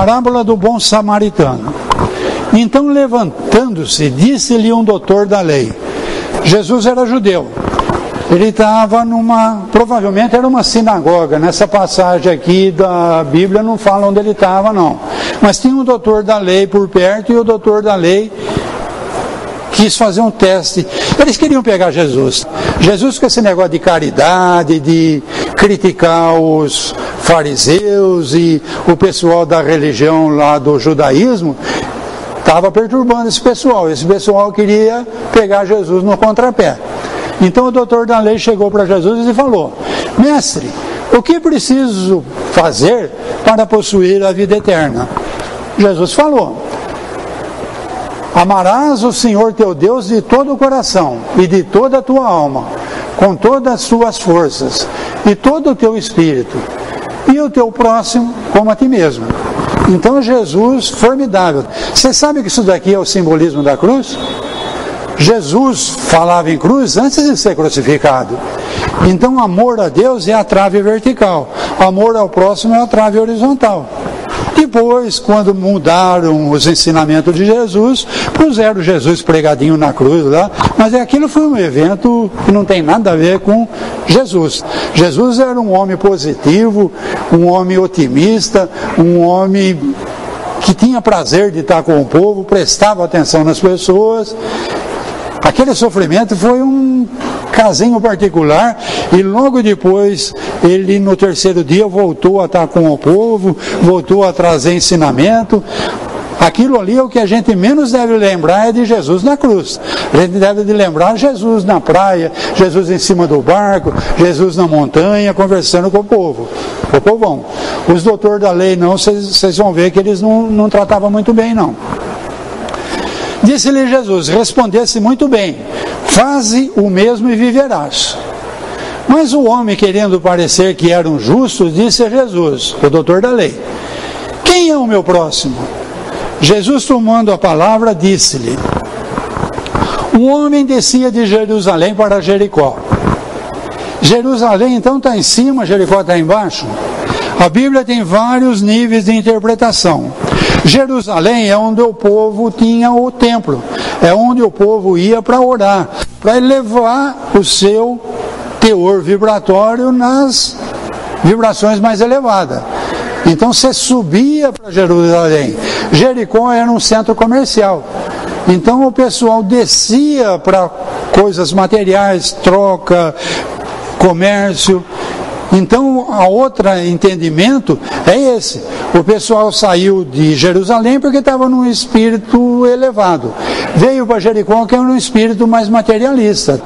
Parábola do bom samaritano. Então, levantando-se, disse-lhe um doutor da lei. Jesus era judeu. Ele estava provavelmente era uma sinagoga. Nessa passagem aqui da Bíblia não fala onde ele estava, não. Mas tinha um doutor da lei por perto, e o doutor da lei quis fazer um teste. Eles queriam pegar Jesus. Jesus, com esse negócio de caridade, de criticar os fariseus e o pessoal da religião lá do judaísmo, estava perturbando esse pessoal. Esse pessoal queria pegar Jesus no contrapé. Então o doutor da lei chegou para Jesus e falou: mestre, o que preciso fazer para possuir a vida eterna? Jesus falou: amarás o Senhor teu Deus de todo o coração e de toda a tua alma, com todas as tuas forças e todo o teu espírito, e o teu próximo como a ti mesmo. Então Jesus, formidável. Você sabe que isso daqui é o simbolismo da cruz? Jesus falava em cruz antes de ser crucificado. Então amor a Deus é a trave vertical, amor ao próximo é a trave horizontal. Depois, quando mudaram os ensinamentos de Jesus, puseram Jesus pregadinho na cruz lá, mas aquilo foi um evento que não tem nada a ver com Jesus. Jesus era um homem positivo, um homem otimista, um homem que tinha prazer de estar com o povo, prestava atenção nas pessoas. Aquele sofrimento foi um casinho particular, e logo depois ele no terceiro dia voltou a estar com o povo, voltou a trazer ensinamento. Aquilo ali é o que a gente menos deve lembrar, é de Jesus na cruz. A gente deve de lembrar Jesus na praia, Jesus em cima do barco, Jesus na montanha, conversando com o povo, o povão. Os doutores da lei não, vocês vão ver que eles não tratavam muito bem, não. Disse-lhe Jesus: respondesse muito bem, faze o mesmo e viverás. Mas o homem, querendo parecer que era um justo, disse a Jesus, o doutor da lei: quem é o meu próximo? Jesus, tomando a palavra, disse-lhe: um homem descia de Jerusalém para Jericó. Jerusalém então está em cima, Jericó está embaixo. A Bíblia tem vários níveis de interpretação. Jerusalém é onde o povo tinha o templo, é onde o povo ia para orar, para elevar o seu teor vibratório nas vibrações mais elevadas. Então você subia para Jerusalém. Jericó era um centro comercial, então o pessoal descia para coisas materiais, troca, comércio. Então, a outro entendimento é esse. O pessoal saiu de Jerusalém porque estava num espírito elevado. Veio para Jericó, que era um espírito mais materialista.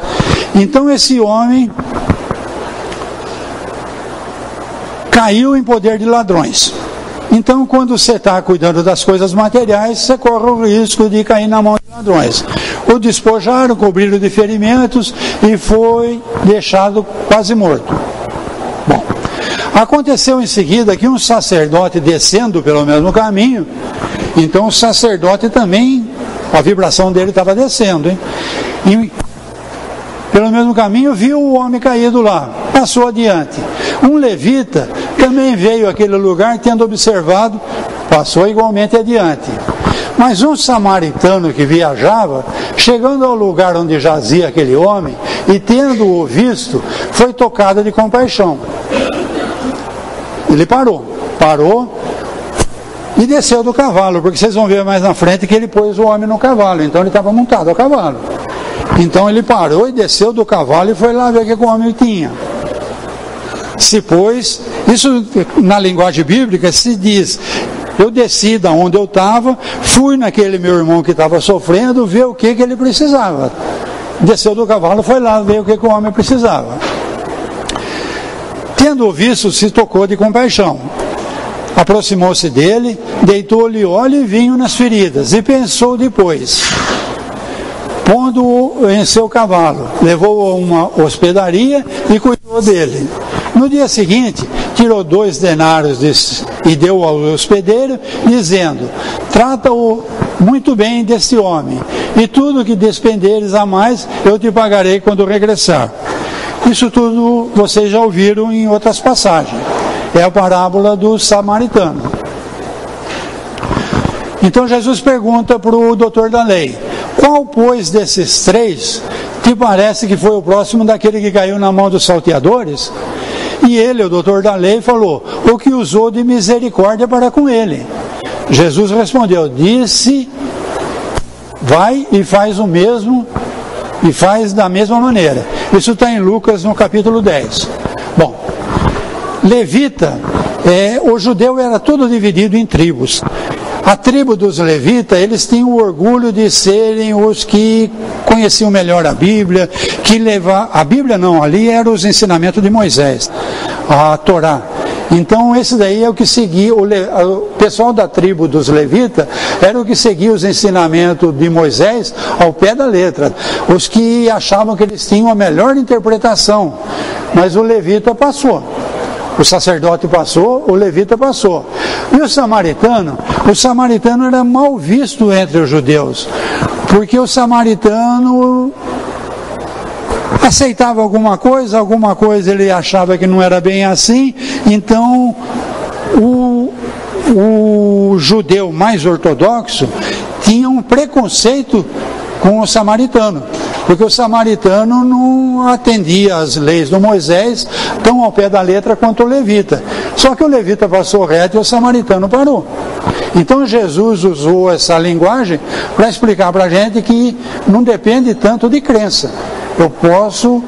Então, esse homem caiu em poder de ladrões. Então, quando você está cuidando das coisas materiais, você corre o risco de cair na mão de ladrões. O despojaram, cobriram de ferimentos e foi deixado quase morto. Bom, aconteceu em seguida que um sacerdote descendo pelo mesmo caminho, então o sacerdote também, a vibração dele estava descendo, hein? E pelo mesmo caminho viu o homem caído lá, passou adiante. Um levita também veio àquele lugar, tendo observado, passou igualmente adiante. Mas um samaritano que viajava, chegando ao lugar onde jazia aquele homem, e tendo-o visto, foi tocado de compaixão. Ele parou e desceu do cavalo, porque vocês vão ver mais na frente que ele pôs o homem no cavalo, então ele estava montado a cavalo. Então ele parou e desceu do cavalo e foi lá ver o que o homem tinha. Se pôs, isso na linguagem bíblica se diz: eu desci da onde eu estava, fui naquele meu irmão que estava sofrendo, ver o que ele precisava. Desceu do cavalo, foi lá ver o que o homem precisava. Tendo visto, se tocou de compaixão. Aproximou-se dele, deitou-lhe óleo e vinho nas feridas, e pensou depois, pondo-o em seu cavalo, levou-o a uma hospedaria e cuidou dele. No dia seguinte, tirou 2 denários e deu ao hospedeiro, dizendo: trata-o muito bem deste homem, e tudo que despenderes a mais, eu te pagarei quando regressar. Isso tudo vocês já ouviram em outras passagens. É a parábola do samaritano. Então Jesus pergunta para o doutor da lei: qual, pois, desses três te parece que foi o próximo daquele que caiu na mão dos salteadores? E ele, o doutor da lei, falou: o que usou de misericórdia para com ele. Jesus respondeu: disse, vai e faz o mesmo, e faz da mesma maneira. Isso está em Lucas, no capítulo 10. Bom, levita, o judeu era todo dividido em tribos. A tribo dos levitas, eles tinham o orgulho de serem os que conheciam melhor a Bíblia, que levar a Bíblia não, ali eram os ensinamentos de Moisés, a Torá. Então esse daí é o que seguia, o pessoal da tribo dos levitas era o que seguia os ensinamentos de Moisés ao pé da letra, os que achavam que eles tinham a melhor interpretação, mas o levita passou. O sacerdote passou, o levita passou. E o samaritano era mal visto entre os judeus, porque o samaritano aceitava alguma coisa ele achava que não era bem assim, então o judeu mais ortodoxo tinha um preconceito com o samaritano, porque o samaritano não atendia às leis do Moisés tão ao pé da letra quanto o levita. Só que o levita passou reto e o samaritano parou. Então Jesus usou essa linguagem para explicar para a gente que não depende tanto de crença. Eu posso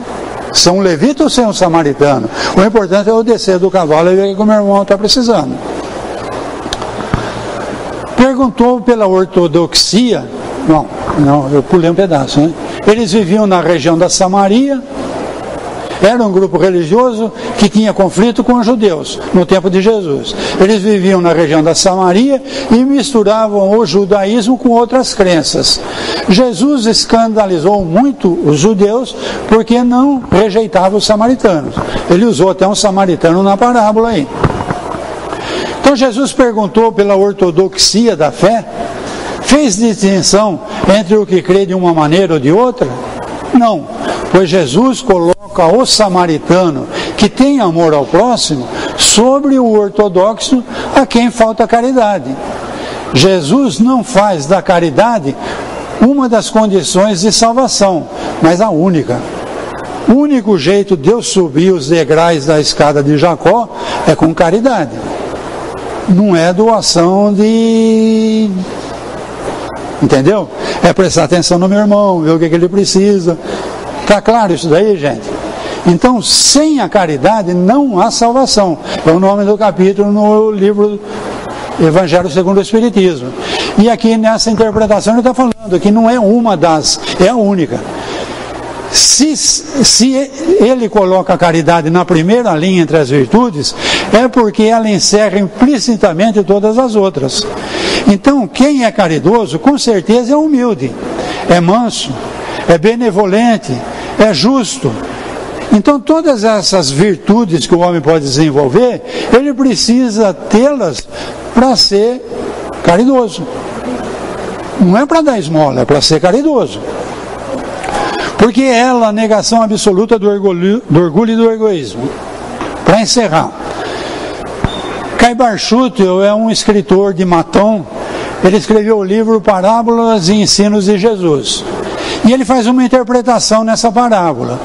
ser um levita ou ser um samaritano. O importante é eu descer do cavalo e ver o que o meu irmão está precisando. Perguntou pela ortodoxia. Não, eu pulei um pedaço, né? Eles viviam na região da Samaria, era um grupo religioso que tinha conflito com os judeus no tempo de Jesus. Eles viviam na região da Samaria e misturavam o judaísmo com outras crenças. Jesus escandalizou muito os judeus porque não rejeitava os samaritanos. Ele usou até um samaritano na parábola aí. Então Jesus perguntou pela ortodoxia da fé. Fez distinção entre o que crê de uma maneira ou de outra? Não, pois Jesus coloca o samaritano, que tem amor ao próximo, sobre o ortodoxo, a quem falta caridade. Jesus não faz da caridade uma das condições de salvação, mas a única. O único jeito de eu subir os degraus da escada de Jacó é com caridade. Não é doação de... Entendeu? É prestar atenção no meu irmão, ver o que ele precisa. Está claro isso daí, gente? Então, sem a caridade não há salvação. É o nome do capítulo no livro Evangelho segundo o Espiritismo. E aqui nessa interpretação ele está falando que não é uma das, é a única. Se ele coloca a caridade na primeira linha entre as virtudes, é porque ela encerra implicitamente todas as outras. Então, quem é caridoso, com certeza é humilde, é manso, é benevolente, é justo. Então, todas essas virtudes que o homem pode desenvolver, ele precisa tê-las para ser caridoso. Não é para dar esmola, é para ser caridoso. Porque ela é a negação absoluta do orgulho e do egoísmo. Para encerrar, Caibar Schutel é um escritor de Maton. Ele escreveu o livro Parábolas e Ensinos de Jesus. E ele faz uma interpretação nessa parábola.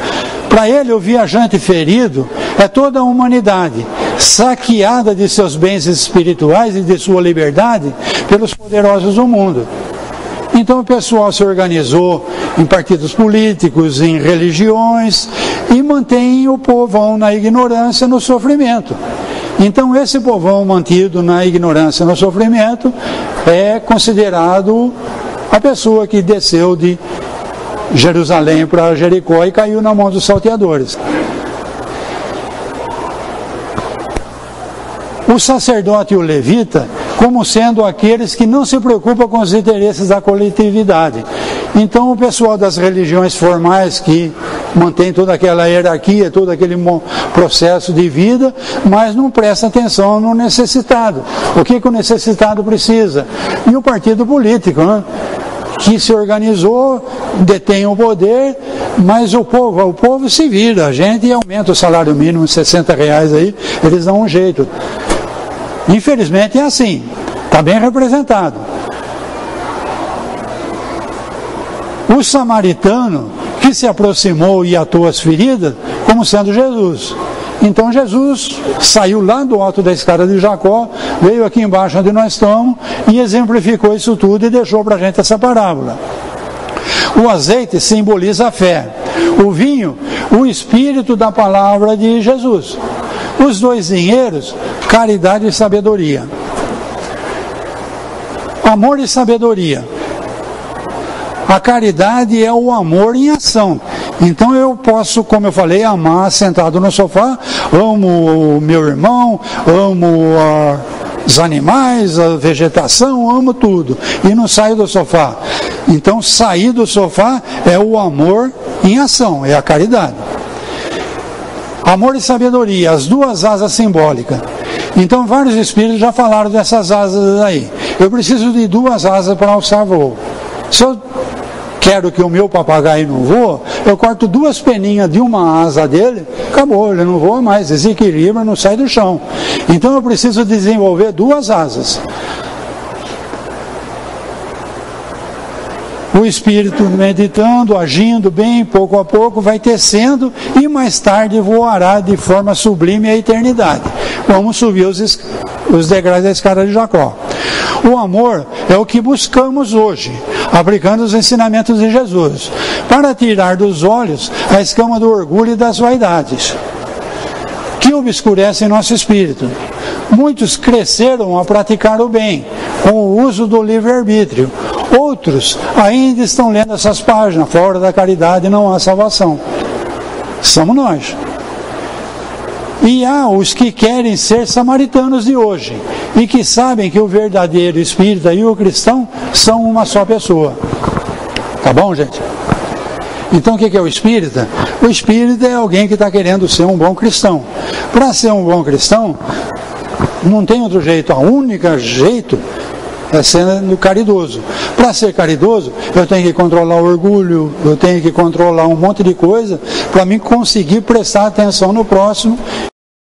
Para ele, o viajante ferido é toda a humanidade, saqueada de seus bens espirituais e de sua liberdade pelos poderosos do mundo. Então o pessoal se organizou em partidos políticos, em religiões, e mantém o povão na ignorância, no sofrimento. Então esse povão mantido na ignorância, no sofrimento, é considerado a pessoa que desceu de Jerusalém para Jericó e caiu na mão dos salteadores. O sacerdote e o levita, como sendo aqueles que não se preocupam com os interesses da coletividade. Então o pessoal das religiões formais que mantém toda aquela hierarquia, todo aquele processo de vida, mas não presta atenção no necessitado. O que o necessitado precisa? E o partido político, né? Que se organizou, detém o poder, mas o povo se vira, a gente aumenta o salário mínimo R$60 aí, eles dão um jeito. Infelizmente é assim, está bem representado. o samaritano que se aproximou e atou as feridas como sendo Jesus. Então Jesus saiu lá do alto da escada de Jacó, veio aqui embaixo onde nós estamos e exemplificou isso tudo e deixou para a gente essa parábola. O azeite simboliza a fé, o vinho, o espírito da palavra de Jesus. Os dois dinheiros, caridade e sabedoria. Amor e sabedoria. A caridade é o amor em ação. Então eu posso, como eu falei, amar sentado no sofá, amo o meu irmão, amo os animais, a vegetação, amo tudo. E não saio do sofá. Então sair do sofá é o amor em ação, é a caridade. Amor e sabedoria, as duas asas simbólicas. Então vários espíritos já falaram dessas asas aí. Eu preciso de duas asas para alçar voo. Se eu quero que o meu papagaio não voe, eu corto duas peninhas de uma asa dele, acabou, ele não voa mais, desequilibra, não sai do chão. Então eu preciso desenvolver duas asas. O espírito meditando, agindo bem, pouco a pouco, vai tecendo e mais tarde voará de forma sublime à eternidade. Vamos subir os degraus da escada de Jacó. O amor é o que buscamos hoje, aplicando os ensinamentos de Jesus, para tirar dos olhos a escama do orgulho e das vaidades, que obscurecem nosso espírito. Muitos cresceram a praticar o bem, com o uso do livre-arbítrio. Outros ainda estão lendo essas páginas, fora da caridade não há salvação. Somos nós. E há os que querem ser samaritanos de hoje, e que sabem que o verdadeiro espírita e o cristão são uma só pessoa. Tá bom, gente? Então o que é o espírita? O espírita é alguém que está querendo ser um bom cristão. Para ser um bom cristão, não tem outro jeito, a única jeito é sendo caridoso. Para ser caridoso, eu tenho que controlar o orgulho, eu tenho que controlar um monte de coisa para mim conseguir prestar atenção no próximo